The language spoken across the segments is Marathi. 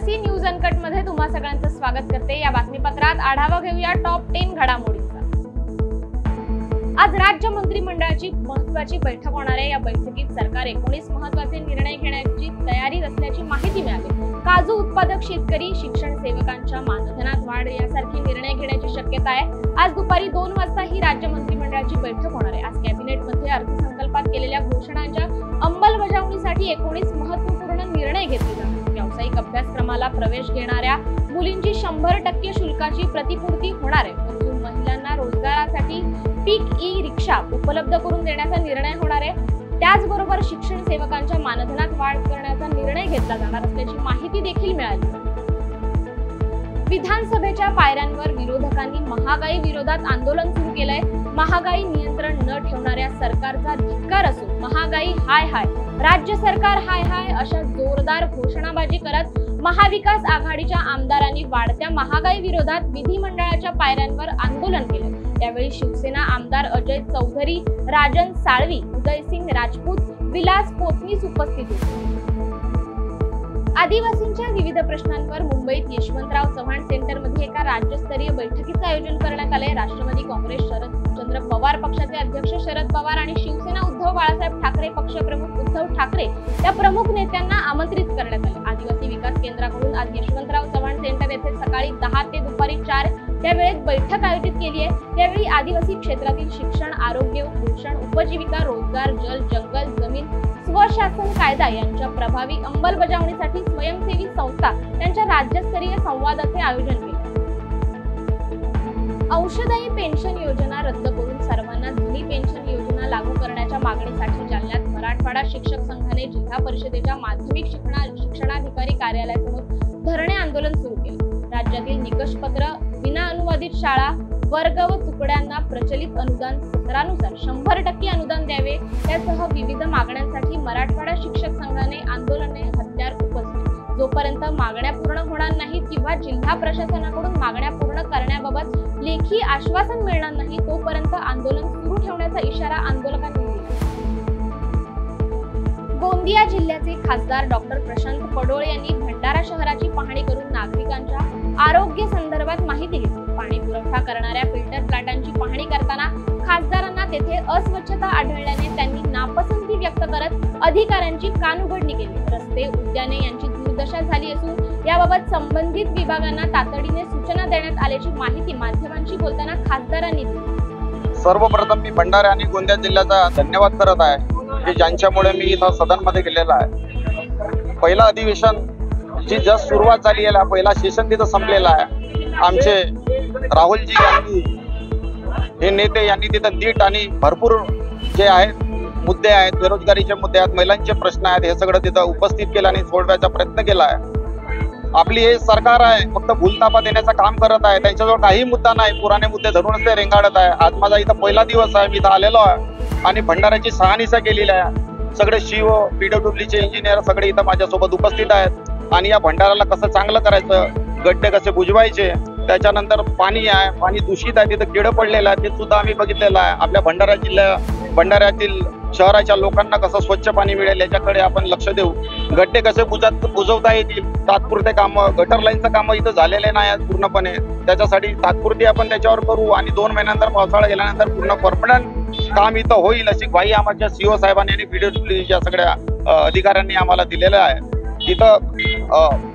आदिवासी न्यूज अनकट मध्ये तुम्हा सगळ्यांचं स्वागत करते। या बातमीपत्रात आढावा घेऊया टॉप 10 घडामोडींचा। आज राज्य मंत्रिमंडळाची महत्त्वाची बैठक होणार आहे। या बैठकीत सरकार 19 महत्त्वाचे निर्णय घेण्याची तयारीत असल्याची माहिती मिळाली। काजू उत्पादक शेतकरी, शिक्षण सेवकांच्या मानधनात वाढ यासारखे निर्णय घेण्याची शक्यता आहे। आज दुपारी 2 वाजता ही राज्य मंत्रिमंडळाची बैठक होणार आहे। आज कॅबिनेटमध्ये अर्थसंकल्पात केलेल्या घोषणांच्या अंमलबजावणीसाठी 19 महत्त्वपूर्ण निर्णय घेतले जाणार। व्यावसायिक अभ्यासक्रमाला प्रवेश घेणाऱ्या मुलींची 100% शुल्काची प्रतिपूर्ती होणार आहे। गरजू महिलांना रोजगारासाठी पीक ई रिक्षा उपलब्ध करून देण्याचा निर्णय होणार आहे। त्याचबरोबर शिक्षण सेवकांच्या मानधनात वाढ करण्याचा निर्णय घेतला जाणार असल्याची माहिती देखील मिळाली। विधानसभेच्या पायऱ्यांवर विरोधकांनी महागाई विरोधात आंदोलन सुरू केलंय। महागाई नियंत्रण न ठेवणाऱ्या सरकारचा धिक्कार असून महागाई हाय हाय, राज्य सरकार हाय हाय अशा जोरदार घोषणाबाजी करत महाविकास आघाडीच्या आमदारांनी वाढत्या महागाई विरोधात विधिमंडळाच्या पायऱ्यांवर आंदोलन केले। यावेळी शिवसेना आमदार अजय चौधरी, राजन साळवी, उदयसिंग राजपूत, विलास पोतनीस उपस्थित होते। आदिवासींच्या विविध प्रश्नांवर मुंबईत यशवंतराव चव्हाण सेंटरमध्ये एका राज्यस्तरीय बैठकीचे आयोजन करण्यात आले। राष्ट्रवादी काँग्रेस शरदचंद्र पवार पक्षाचे अध्यक्ष शरद पवार आणि शिवसेना उद्धव बाळासाहेब ठाकरे पक्षप्रमुख उद्धव ठाकरे या प्रमुख नेत्यांना आमंत्रित करण्यात आले। आदिवासी विकास केंद्राकडून आज यशवंतराव चव्हाण सेंटर येथे सकाळी 10 ते दुपारी 4 या वेळेत बैठक आयोजित केली आहे। यावेळी आदिवासी क्षेत्रातील शिक्षण, आरोग्य, पोषण, उपजीविका, रोजगार, जल, जंगल, जमीन, स्वशासन कायदा यांच्या प्रभावी अंमलबजावणीसाठी स्वयंसेवी संस्था यांच्या राज्यस्तरीय संवादाचे आयोजन केले। अंशदायी पेन्शन योजना रद्द करून सर्वांना जुनी पेन्शन योजना लागू करण्याच्या मागणीसाठी जालन्यात मराठवाडा शिक्षक संघाने जिल्हा परिषदेच्या माध्यमिक शिक्षणाधिकारी कार्यालयासमोर धरणे आंदोलन सुरू केले। राज्यातील निकषपत्र, विना अनुवादित शाळा, वर्ग व तुकड्यांना प्रचलित अनुदान सत्रानुसार 100% अनुदान द्यावे यासह विविध मागण्यांसाठी मराठवाडा शिक्षक संघाने आंदोलने हत्यार उपसले। जोपर्यंत मागण्या पूर्ण होणार नाहीत किंवा जिल्हा प्रशासनाकडून मागण्या पूर्ण करण्याबाबत लेखी आश्वासन मिळणार नाही तोपर्यंत आंदोलन सुरू ठेवण्याचा इशारा आंदोलकांनी दिला। गोंदिया जिल्ह्याचे खासदार डॉक्टर प्रशांत पडोळे यांनी भंडारा शहराची पाहणी करून नागरिकांच्या आरोग्य संदर्भात माहिती घेतली। पाणी पुरवठा करणाऱ्या फिल्टर प्लांटांची पाहणी करताना खासदारांना तेथे अस्वच्छता आढळल्याने त्यांनी नापसंती व्यक्त करत अधिकाऱ्यांची कानउघडणी केली। रस्ते, उद्याने यांची दुर्दशा झाली असून याबाबत संबंधित विभागांना तातडीने सूचना देण्यात आल्याची माहिती माध्यमांशी बोलताना खासदारांनी दिली। सर्वप्रथम मी भंडारा आणि गोंदिया जिल्ह्याचा धन्यवाद करत आहे की ज्यांच्यामुळे मी इथं सदनमध्ये गेलेला आहे। पहिला अधिवेशन जी जस्ट सुरुवात झाली आहे, पहिला सेशन तिथं संपलेला आहे। आमचे राहुलजी गांधी हे नेते यांनी तिथं नीट आणि भरपूर जे आहेत मुद्दे आहेत, बेरोजगारीचे मुद्दे आहेत, महिलांचे प्रश्न आहेत, हे सगळं तिथं उपस्थित केलं आणि सोडवायचा प्रयत्न केला आहे। आपली हे सरकार आहे फक्त भूलतापा देण्याचं काम करत आहे। त्यांच्याजवळ काही मुद्दा नाही, पुराणे मुद्दे धरूनच ते रेंगाळत आहे। आज माझा इथं पहिला दिवस आहे, मी इथं आलेलो आहे आणि भंडाऱ्याची शहानिशा केलेली आहे। सगळे शिओ, PWDचे इंजिनियर सगळे इथं माझ्यासोबत उपस्थित आहेत आणि या भंडाऱ्याला कसं चांगलं करायचं, गड्डे कसे बुजवायचे, त्याच्यानंतर पाणी आहे, पाणी दूषित आहे, तिथं किडं पडलेलं आहे, ते सुद्धा आम्ही बघितलेलं आहे। आपल्या भंडाऱ्यातील शहराच्या लोकांना कसं स्वच्छ पाणी मिळेल याच्याकडे आपण लक्ष देऊ। गड्डे कसे बुजवता येतील, तात्पुरते कामं, गटर लाईनचं कामं इथं झालेले नाही आहेत पूर्णपणे, त्याच्यासाठी तात्पुरती आपण त्याच्यावर करू आणि 2 महिन्यानंतर पावसाळा गेल्यानंतर पूर्ण परमनंट काम इथं होईल अशी ग्वाही आमच्या CO साहेबांनी आणि PWDच्या सगळ्या अधिकाऱ्यांनी आम्हाला दिलेलं आहे। तिथं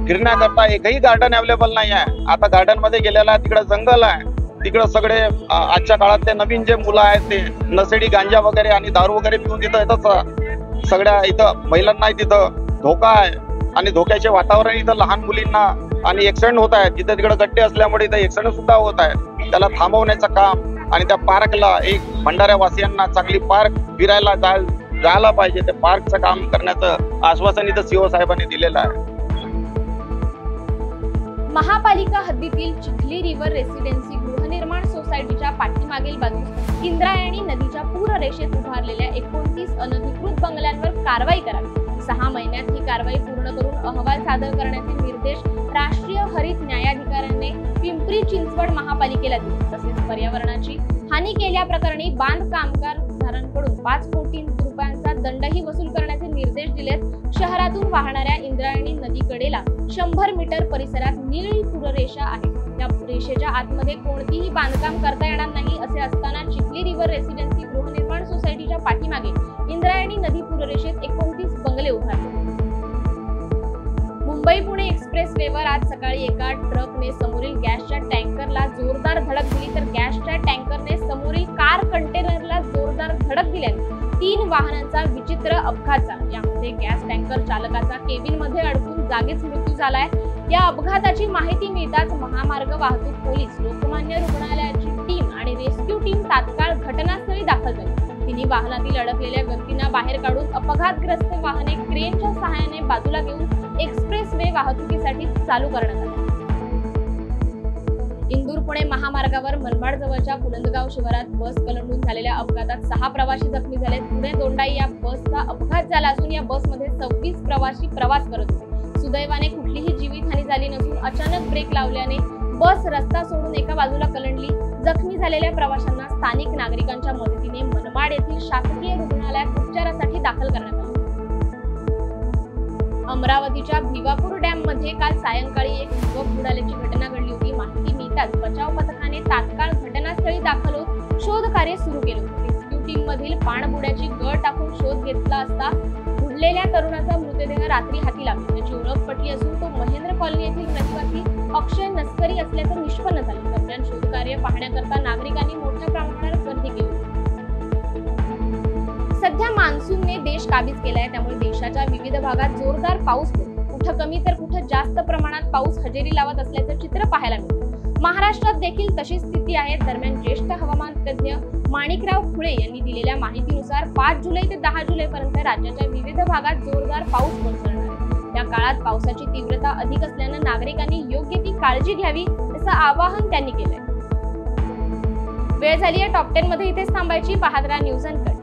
फिरण्याकरता एकही गार्डन अवेलेबल नाही आहे। आता गार्डन मध्ये गेलेला आहे, तिकडे जंगल आहे, तिकडे सगळे आजच्या काळात ते नवीन जे मुलं आहेत ते नशेडी गांजा वगैरे आणि दारू वगैरे पिऊन तिथं येतात। सगळ्या इथं महिलांना तिथं धोका आहे आणि धोक्याचे वातावरण इथं लहान मुलींना आणि ऍक्सिडेंट होत आहेत। तिथे तिकडे गड्डे असल्यामुळे इथं ऍक्सिडेंट सुद्धा होत आहेत। त्याला थांबवण्याचं काम आणि त्या पार्कला एक भंडाऱ्यावासियांना चांगली पार्क फिरायला जायला पाहिजे, ते पार्कचं काम करण्याचं आश्वासन इथं CO साहेबांनी दिलेलं आहे। महापालिका हद्दीतील चिखली रिव्हर रेसिडेन्सी गृहनिर्माण सोसायटीच्या पाठीमागील बाजूस इंद्रायणी नदीच्या पूररेषेत उभारलेल्या 29 अनधिकृत बंगल्यांवर कारवाई करावी। 6 महिन्यात ही कारवाई पूर्ण करून अहवाल सादर करण्याचे निर्देश राष्ट्रीय हरित न्यायाधिकरणाने पिंपरी चिंचवड महापालिकेला दिले। तसेच पर्यावरणाची हानी केल्याप्रकरणी बांध कामगारांकडून 5 कोटी रुपयांचा दंडही वसूल करण्याचे निर्देश दिलेत। शहरातून वाहणाऱ्या इंद्रायणी नदीकडेला 100 मीटर परिसरात निळी पूररेषा आहे. या रेषेच्या आतमध्ये कोणतीही बांधकाम करता येणार नाही असे असताना चिखली रिव्हर रेसिडेन्सी गृहनिर्माण सोसायटीच्या पाठीमागे इंद्रायणी नदी पूररेषेत 29 बंगले उभारले. मुंबई पुणे एक्सप्रेस वेवर आज सकाळी एका ट्रकने समोरील गॅसच्या टँकरला जोरदार धडक दिली, तर गॅसच्या टँकरने समोरील कार कंटेनरला जोरदार धडक दिल्याने 3 वाहनांचा विचित्र अपघात झाला. यामध्ये गॅस टँकर चालकाचा केबिनमध्ये अडकून जागीच मृत्यू झालाय. या अपघाताची माहिती मिळताच महामार्ग वाहतूक पोलीस, लोकमान्य रुग्णालयाची टीम आणि रेस्क्यू टीम तात्काळ घटनास्थळी दाखल झाली. तिन्ही वाहनातील अडकलेल्या व्यक्तींना बाहेर काढून अपघातग्रस्त वाहने क्रेनच्या सहाय्याने बाजूला घेऊन एक्सप्रेस वे वाहतुकीसाठी चालू करण्यात आले. इंदूर पुणे महामार्गावर मनमाड जवळच्या पुलंदगाव शिवारात बस कलंडून झालेल्या अपघातात 6 प्रवासी जखमी झाले. पुणे दोंडाई या बसचा अपघात झाला असून या बसमध्ये 26 प्रवासी प्रवास करत होते. सुदैवाने कुठलीही जीवितहानी झाली नसून अचानक ब्रेक लावल्याने बस रस्ता सोडून एका बाजूला कलंडली. जखमी झालेल्या प्रवाशांना स्थानिक नागरिकांच्या मदतीने मनमाड येथील शासकीय रुग्णालयात उपचारासाठी दाखल करण्यात आले. अमरावतीच्या भिवापूर डॅम मध्ये काल सायंकाळी एक युवक बुडाल्याची घटना घडली होती. माहिती मिळताच बचाव पथकाने तात्काळ घटनास्थळी दाखल होत शोध कार्य सुरू केले होते. रेस्क्यू टीम मधील पाणबुड्याची गळ टाकून शोध घेतला असता बुडलेल्या तरुणाचा मृतदेह रात्री हाती लागला. त्याची ओळख पटली असून तो महेंद्र कॉलनी येथील रहिवासी अक्षय नस्करी असल्याचं निष्पन्न झालं. दरम्यान शोधकार्य पाहण्याकरता नागरिकांनी मोठ्या प्रमाणावर गर्दी केली. सध्या मान्सूनने देश काबीज केलाय, त्यामुळे देशाच्या विविध भागात जोरदार पाऊस पडतो. कुठं कमी तर कुठं जास्त प्रमाणात पाऊस हजेरी लावत असल्याचं चित्र पाहायला मिळतं. महाराष्ट्रात देखील तशीच स्थिती आहे. दरम्यान ज्येष्ठ हवामान तज्ज्ञ माणिकराव खुळे यांनी दिलेल्या माहितीनुसार 5 जुलै ते 10 जुलैपर्यंत राज्याच्या विविध भागात जोरदार पाऊस कोसळणार आहे. या काळात पावसाची तीव्रता अधिक असल्यानं नागरिकांनी योग्य ती काळजी घ्यावी असं आवाहन त्यांनी केलंय. वेळ झाली आहे टॉप 10 मध्ये इथेच थांबायची. पाहत राहा न्यूज अँड कट.